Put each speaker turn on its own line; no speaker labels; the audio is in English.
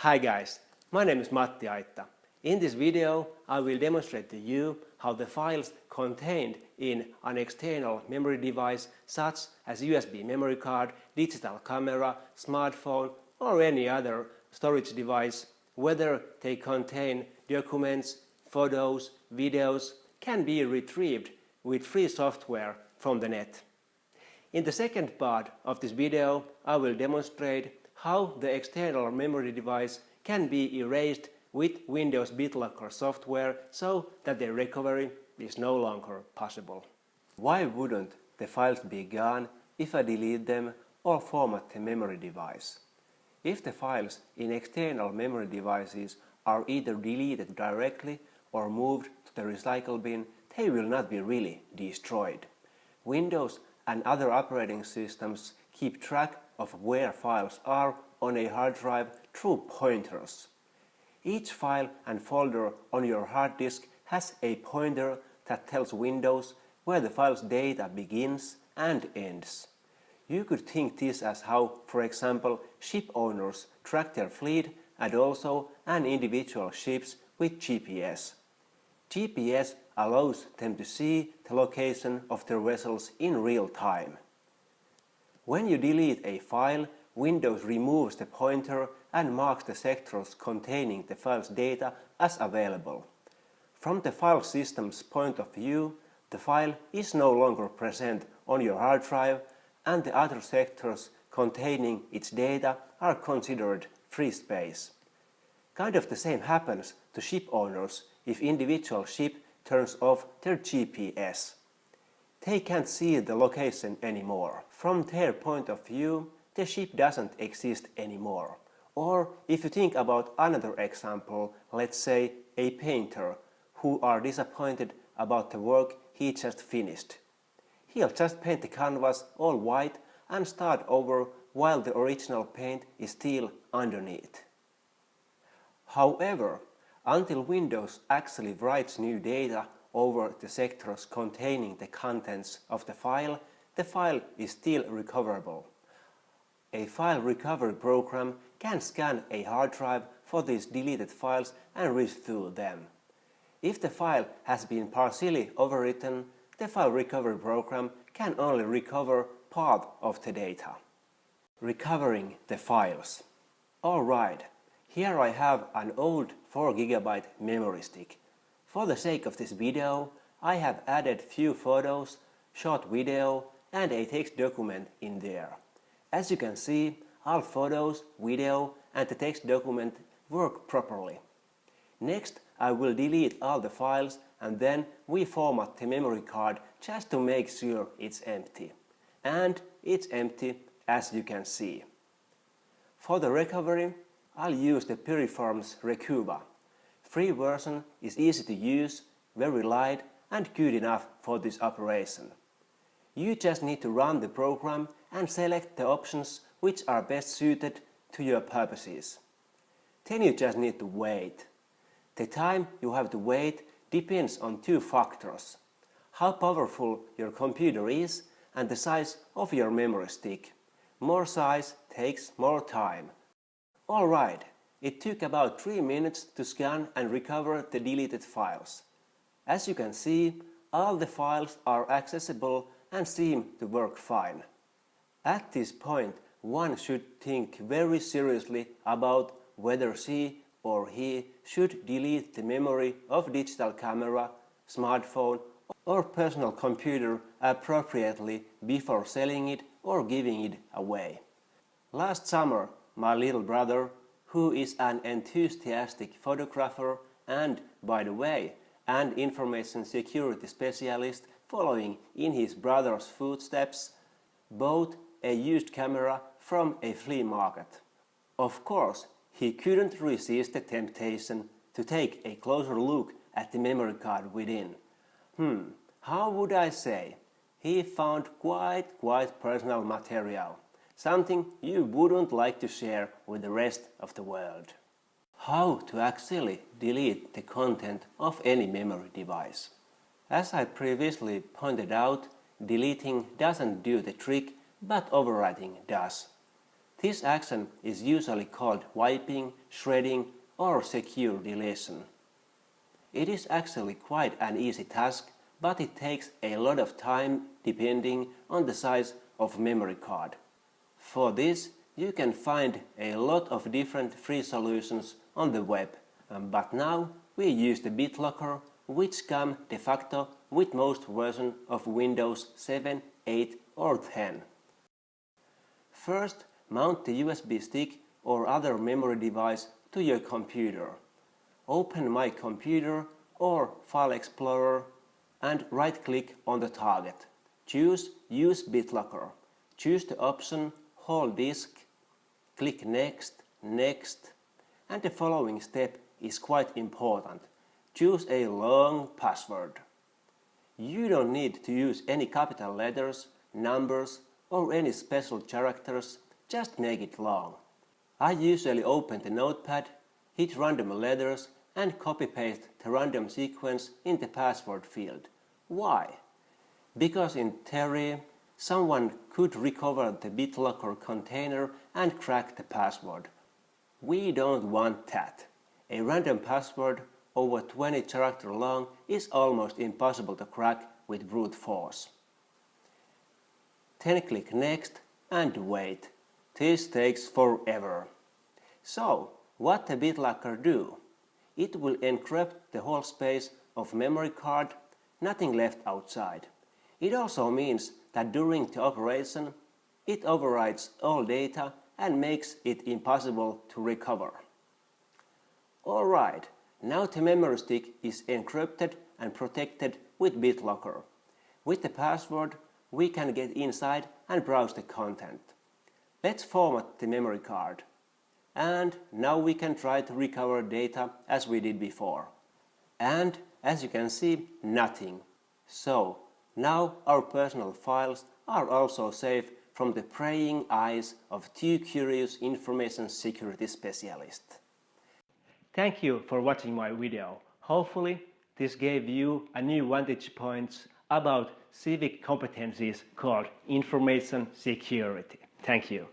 Hi guys, my name is Matti Aitta. In this video I will demonstrate to you how the files contained in an external memory device such as USB memory card, digital camera, smartphone or any other storage device, whether they contain documents, photos, videos, can be retrieved with free software from the net. In the second part of this video I will demonstrate how the external memory device can be erased with Windows Bitlocker software so that the recovery is no longer possible. Why wouldn't the files be gone if I delete them or format the memory device? If the files in external memory devices are either deleted directly or moved to the recycle bin, they will not be really destroyed. Windows and other operating systems keep track of where files are on a hard drive through pointers. Each file and folder on your hard disk has a pointer that tells Windows where the file's data begins and ends. You could think this as how, for example, ship owners track their fleet and also an individual ships with GPS. GPS allows them to see the location of their vessels in real time. When you delete a file, Windows removes the pointer and marks the sectors containing the file's data as available. From the file system's point of view, the file is no longer present on your hard drive and the other sectors containing its data are considered free space. Kind of the same happens to ship owners if individual ship turns off their GPS. They can't see the location anymore. From their point of view, the ship doesn't exist anymore. Or if you think about another example, let's say a painter who are disappointed about the work he just finished. He'll just paint the canvas all white and start over while the original paint is still underneath. However, until Windows actually writes new data over the sectors containing the contents of the file is still recoverable. A file recovery program can scan a hard drive for these deleted files and read through them. If the file has been partially overwritten, the file recovery program can only recover part of the data. Recovering the files. Alright, here I have an old 4 GB memory stick. For the sake of this video, I have added few photos, short video and a text document in there. As you can see, all photos, video and the text document work properly. Next, I will delete all the files and then we format the memory card just to make sure it's empty. And it's empty, as you can see. For the recovery, I'll use the Piriform's Recuba. Free version is easy to use, very light and good enough for this operation. You just need to run the program and select the options which are best suited to your purposes. Then you just need to wait. The time you have to wait depends on two factors: how powerful your computer is and the size of your memory stick. More size takes more time. Alright, it took about 3 minutes to scan and recover the deleted files. As you can see, all the files are accessible and seem to work fine. At this point, one should think very seriously about whether she or he should delete the memory of digital camera, smartphone or personal computer appropriately before selling it or giving it away. Last summer, my little brother, who is an enthusiastic photographer and, by the way, an information security specialist following in his brother's footsteps, bought a used camera from a flea market. Of course, he couldn't resist the temptation to take a closer look at the memory card within. How would I say? He found quite personal material. Something you wouldn't like to share with the rest of the world. How to actually delete the content of any memory device. As I previously pointed out, deleting doesn't do the trick, but overwriting does. This action is usually called wiping, shredding, or secure deletion. It is actually quite an easy task, but it takes a lot of time depending on the size of memory card. For this, you can find a lot of different free solutions on the web, but now we use the BitLocker, which come de facto with most versions of Windows 7, 8 or 10. First, mount the USB stick or other memory device to your computer. Open My Computer or File Explorer and right-click on the target. Choose Use BitLocker. Choose the option Hold Disk, click Next, Next, and the following step is quite important. Choose a long password. You don't need to use any capital letters, numbers, or any special characters, just make it long. I usually open the notepad, hit random letters, and copy-paste the random sequence in the password field. Why? Because in theory, someone could recover the BitLocker container and crack the password. We don't want that. A random password over 20 characters long is almost impossible to crack with brute force. Then click Next and wait. This takes forever. So, what the BitLocker do? It will encrypt the whole space of memory card, nothing left outside. It also means that during the operation, it overrides all data and makes it impossible to recover. Alright, now the memory stick is encrypted and protected with BitLocker. With the password, we can get inside and browse the content. Let's format the memory card. And now we can try to recover data as we did before. And as you can see, nothing. So, now our personal files are also safe from the prying eyes of two curious information security specialists. Thank you for watching my video. Hopefully, this gave you a new vantage points about civic competencies called information security. Thank you.